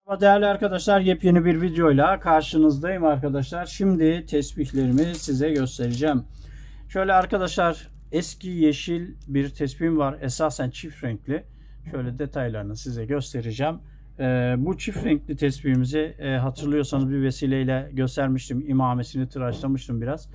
Değerli arkadaşlar, yepyeni bir videoyla karşınızdayım arkadaşlar. Şimdi tesbihlerimi size göstereceğim. Şöyle arkadaşlar, eski yeşil bir tesbihim var. Esasen çift renkli. Şöyle detaylarını size göstereceğim. Bu çift renkli tesbihimizi hatırlıyorsanız bir vesileyle göstermiştim. İmamesini tıraşlamıştım biraz.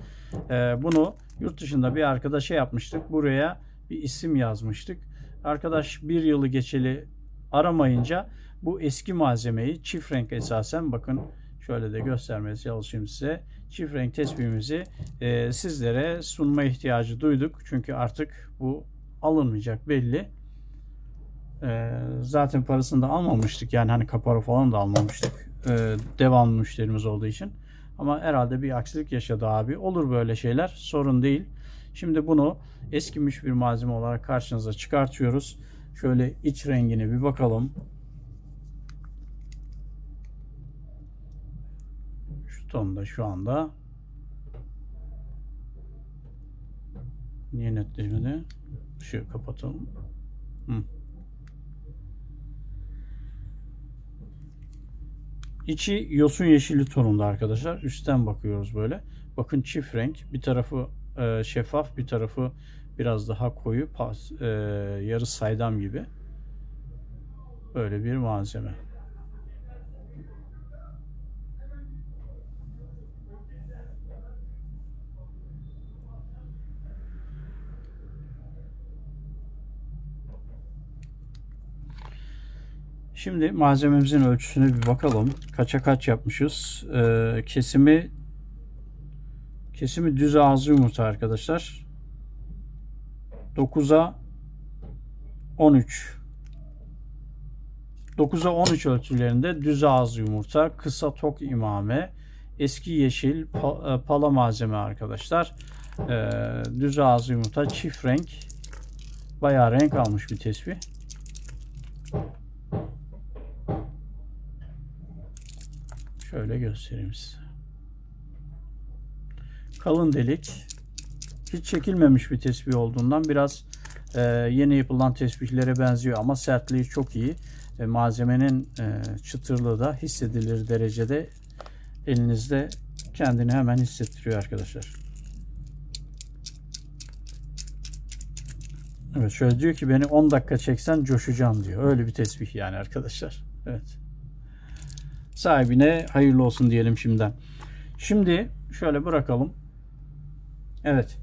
Bunu yurt dışında bir arkadaşa yapmıştık. Buraya bir isim yazmıştık. Arkadaş bir yılı geçeli aramayınca bu eski malzemeyi çift renk, esasen bakın şöyle de göstermeye çalışayım size. Çift renk tesbihimizi sizlere sunma ihtiyacı duyduk. Çünkü artık bu alınmayacak belli. Zaten parasını da almamıştık. Yani hani kapora falan da almamıştık. Devamlı müşterimiz olduğu için. Ama herhalde bir aksilik yaşadı abi. Olur böyle şeyler. Sorun değil. Şimdi bunu eskimiş bir malzeme olarak karşınıza çıkartıyoruz. Şöyle iç rengine bir bakalım. Şu tonda şu anda. Niye netlemedi? Işığı kapatalım. İçi yosun yeşili tonunda arkadaşlar. Üstten bakıyoruz böyle. Bakın çift renk. Bir tarafı şeffaf, bir tarafı biraz daha koyu, yarı saydam gibi. Böyle bir malzeme. Şimdi malzememizin ölçüsüne bir bakalım. Kaça kaç yapmışız? Kesimi düz ağızlı yumurta arkadaşlar. 9'a 13. 9'a 13 ölçülerinde düz ağızlı yumurta, kısa tok imame, eski yeşil pala malzeme arkadaşlar. Düz ağızlı yumurta, çift renk. Bayağı renk almış bir tesbih. Şöyle göstereyim size. Kalın delik. Hiç çekilmemiş bir tesbih olduğundan biraz yeni yapılan tesbihlere benziyor ama sertliği çok iyi. Malzemenin çıtırlığı da hissedilir derecede elinizde kendini hemen hissettiriyor arkadaşlar. Evet, şöyle diyor ki beni 10 dakika çeksen coşacağım diyor. Öyle bir tesbih yani arkadaşlar. Evet. Sahibine hayırlı olsun diyelim şimdiden. Şimdi şöyle bırakalım. Evet.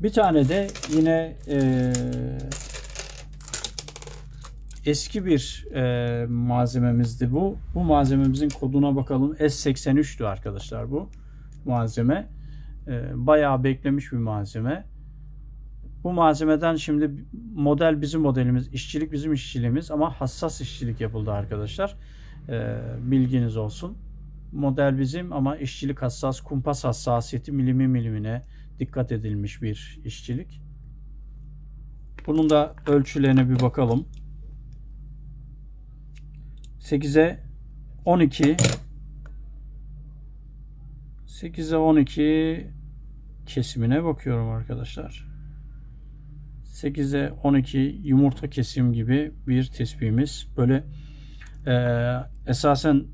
Bir tane de yine eski bir malzememizdi bu. Bu malzememizin koduna bakalım. S83'tü arkadaşlar bu malzeme. Bayağı beklemiş bir malzeme. Bu malzemeden şimdi model bizim modelimiz, işçilik bizim işçiliğimiz ama hassas işçilik yapıldı arkadaşlar. Bilginiz olsun. Model bizim ama işçilik hassas, kumpas hassasiyeti milimi milimine dikkat edilmiş bir işçilik. Bunun da ölçülerine bir bakalım. 8'e 12 8'e 12 kesimine bakıyorum arkadaşlar. 8'e 12 yumurta kesim gibi bir tesbihimiz. Böyle esasen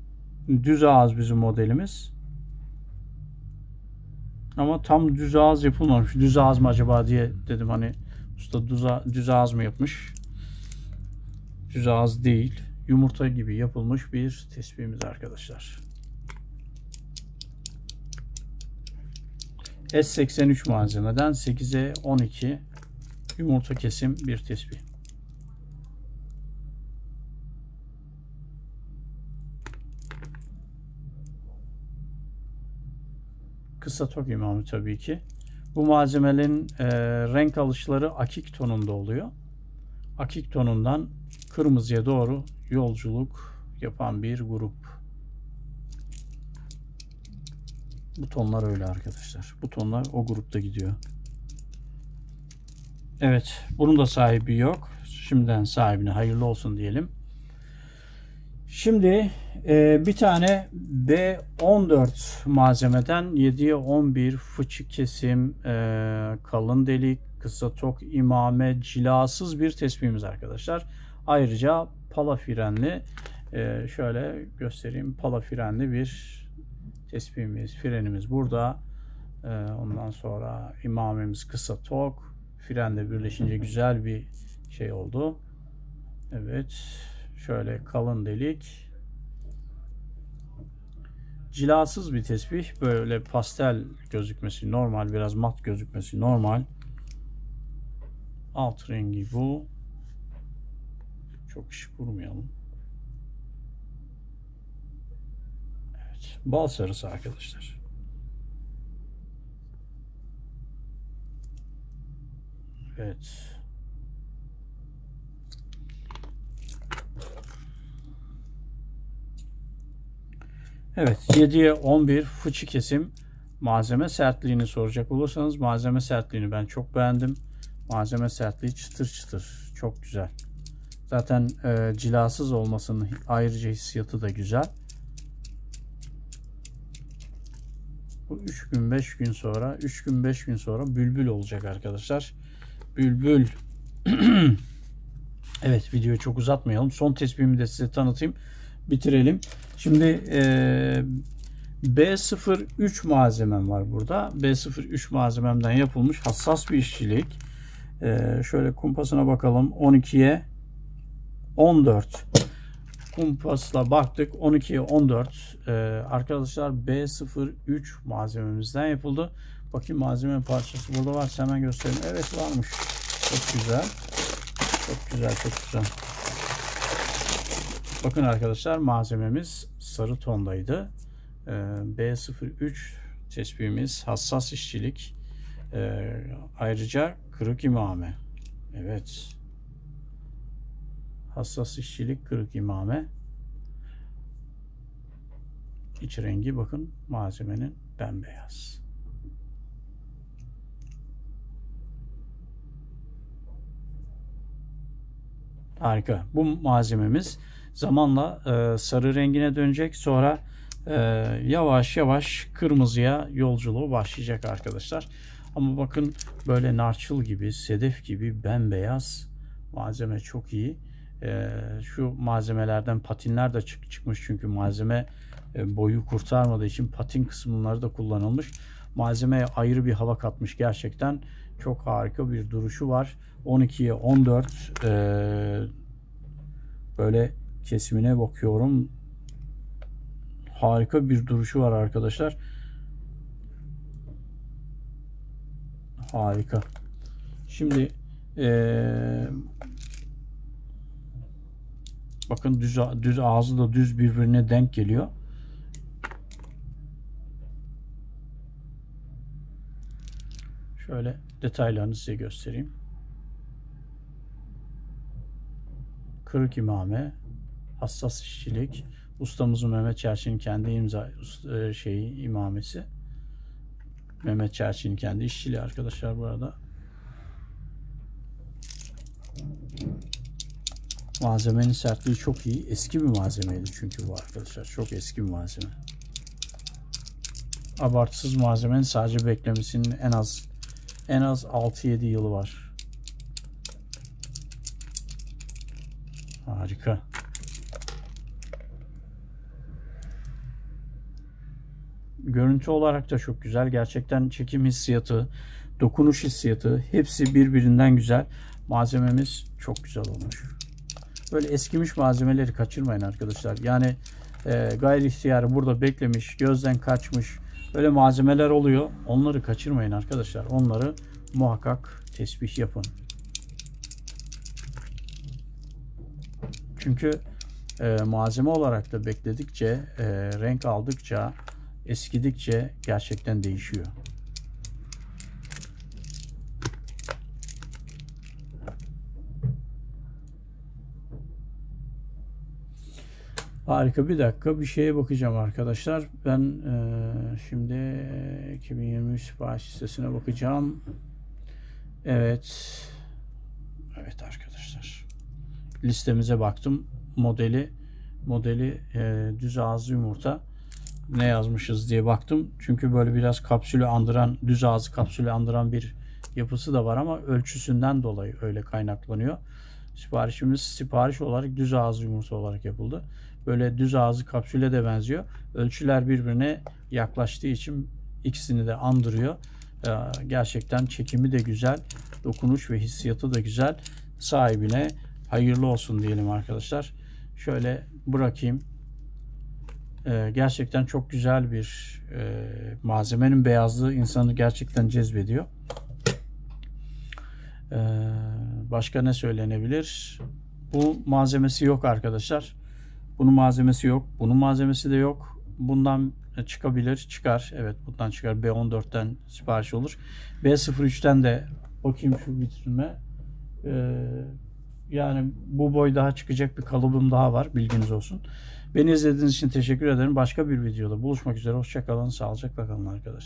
düz ağız bizim modelimiz. Ama tam düz ağız yapılmamış. Düz ağız mı acaba diye dedim, hani usta düz ağız mı yapmış? Düz ağız değil. Yumurta gibi yapılmış bir tesbihimiz arkadaşlar. S83 malzemeden 8'e 12 yumurta kesim bir tesbih. Kısa tok imamı tabii ki. Bu malzemelerin renk alışları akik tonunda oluyor. Akik tonundan kırmızıya doğru yolculuk yapan bir grup. Bu tonlar öyle arkadaşlar. Bu tonlar o grupta gidiyor. Evet. Bunun da sahibi yok. Şimdiden sahibine hayırlı olsun diyelim. Şimdi bir tane B14 malzemeden 7'ye 11 fıçı kesim, kalın delik, kısa tok imame, cilasız bir tesbihimiz arkadaşlar. Ayrıca pala frenli Şöyle göstereyim. Pala frenli bir tespihimiz, frenimiz burada. Ondan sonra imamemiz kısa tok. Frenle birleşince güzel bir şey oldu. Evet. Şöyle kalın delik. Cilasız bir tespih. Böyle pastel gözükmesi normal. Biraz mat gözükmesi normal. Alt rengi bu. Çok ışık vurmayalım. Evet. Bal sarısı arkadaşlar. Evet. Evet, 7'ye 11 fıçı kesim. Malzeme sertliğini soracak olursanız, malzeme sertliğini ben çok beğendim. Malzeme sertliği çıtır çıtır. Çok güzel. Zaten cilasız olmasının ayrıca hissiyatı da güzel. Bu 3 gün 5 gün sonra 3 gün 5 gün sonra bülbül olacak arkadaşlar. Bülbül. Evet, videoyu çok uzatmayalım. Son tespihimi de size tanıtayım. Bitirelim. Şimdi B03 malzemem var burada. B03 malzememden yapılmış hassas bir işçilik. Şöyle kumpasına bakalım. 12'ye 14. Kumpasla baktık. 12'ye 14. Arkadaşlar B03 malzememizden yapıldı. Bakayım malzeme parçası burada varsa hemen göstereyim. Evet, varmış. Çok güzel. Çok güzel, çok güzel. Bakın arkadaşlar, malzememiz sarı tondaydı. B03 tespihimiz hassas işçilik. Ayrıca kırık imame. Evet. Hassas işçilik, kırık imame. İç rengi bakın malzemenin bembeyaz. Harika. Bu malzememiz zamanla sarı rengine dönecek. Sonra yavaş yavaş kırmızıya yolculuğu başlayacak arkadaşlar. Ama bakın böyle narçıl gibi, sedef gibi bembeyaz malzeme, çok iyi. Şu malzemelerden patinler de çıkmış, çünkü malzeme boyu kurtarmadığı için patin kısımları da kullanılmış. Malzemeye ayrı bir hava katmış gerçekten. Çok harika bir duruşu var. 12'ye 14 böyle kesimine bakıyorum. Harika bir duruşu var arkadaşlar. Harika. Şimdi bakın düz ağzı da düz birbirine denk geliyor. Şöyle detaylarını size göstereyim. Kırık imame, hassas işçilik. Ustamızın Mehmet Çerçi'nin kendi imamesi. Mehmet Çerçi'nin kendi işçiliği arkadaşlar bu arada. Malzemenin sertliği çok iyi. Eski bir malzemeydi çünkü bu arkadaşlar. Çok eski bir malzeme. Abartısız malzemenin sadece beklemesinin en az 6-7 yılı var. Harika. Görüntü olarak da çok güzel. Gerçekten çekim hissiyatı, dokunuş hissiyatı hepsi birbirinden güzel. Malzememiz çok güzel olmuş. Böyle eskimiş malzemeleri kaçırmayın arkadaşlar. Yani gayri ihtiyarı burada beklemiş, gözden kaçmış öyle malzemeler oluyor. Onları kaçırmayın arkadaşlar. Onları muhakkak tespih yapın. Çünkü malzeme olarak da bekledikçe, renk aldıkça, eskidikçe gerçekten değişiyor. Harika. Bir dakika, bir şeye bakacağım arkadaşlar. Ben şimdi 2023 sipariş listesine bakacağım. Evet. Evet arkadaşlar. Listemize baktım. Modeli düz ağızlı yumurta. Ne yazmışız diye baktım. Çünkü böyle biraz kapsülü andıran, düz ağzı kapsülü andıran bir yapısı da var ama ölçüsünden dolayı öyle kaynaklanıyor. Siparişimiz sipariş olarak düz ağızlı yumurta olarak yapıldı. Böyle düz ağzı kapsüle de benziyor. Ölçüler birbirine yaklaştığı için ikisini de andırıyor. Gerçekten çekimi de güzel. Dokunuş ve hissiyatı da güzel. Sahibine hayırlı olsun diyelim arkadaşlar. Şöyle bırakayım. Gerçekten çok güzel bir malzemenin beyazlığı insanı gerçekten cezbediyor. Başka ne söylenebilir? Bu malzemesi yok arkadaşlar. Bunun malzemesi yok. Bunun malzemesi de yok. Bundan çıkabilir. Çıkar. Evet, bundan çıkar. B14'ten sipariş olur. B03'ten de bakayım şu vitrinime. Yani bu boy daha çıkacak bir kalıbım daha var. Bilginiz olsun. Beni izlediğiniz için teşekkür ederim. Başka bir videoda buluşmak üzere. Hoşça kalın. Sağlıcakla kalın arkadaşlar.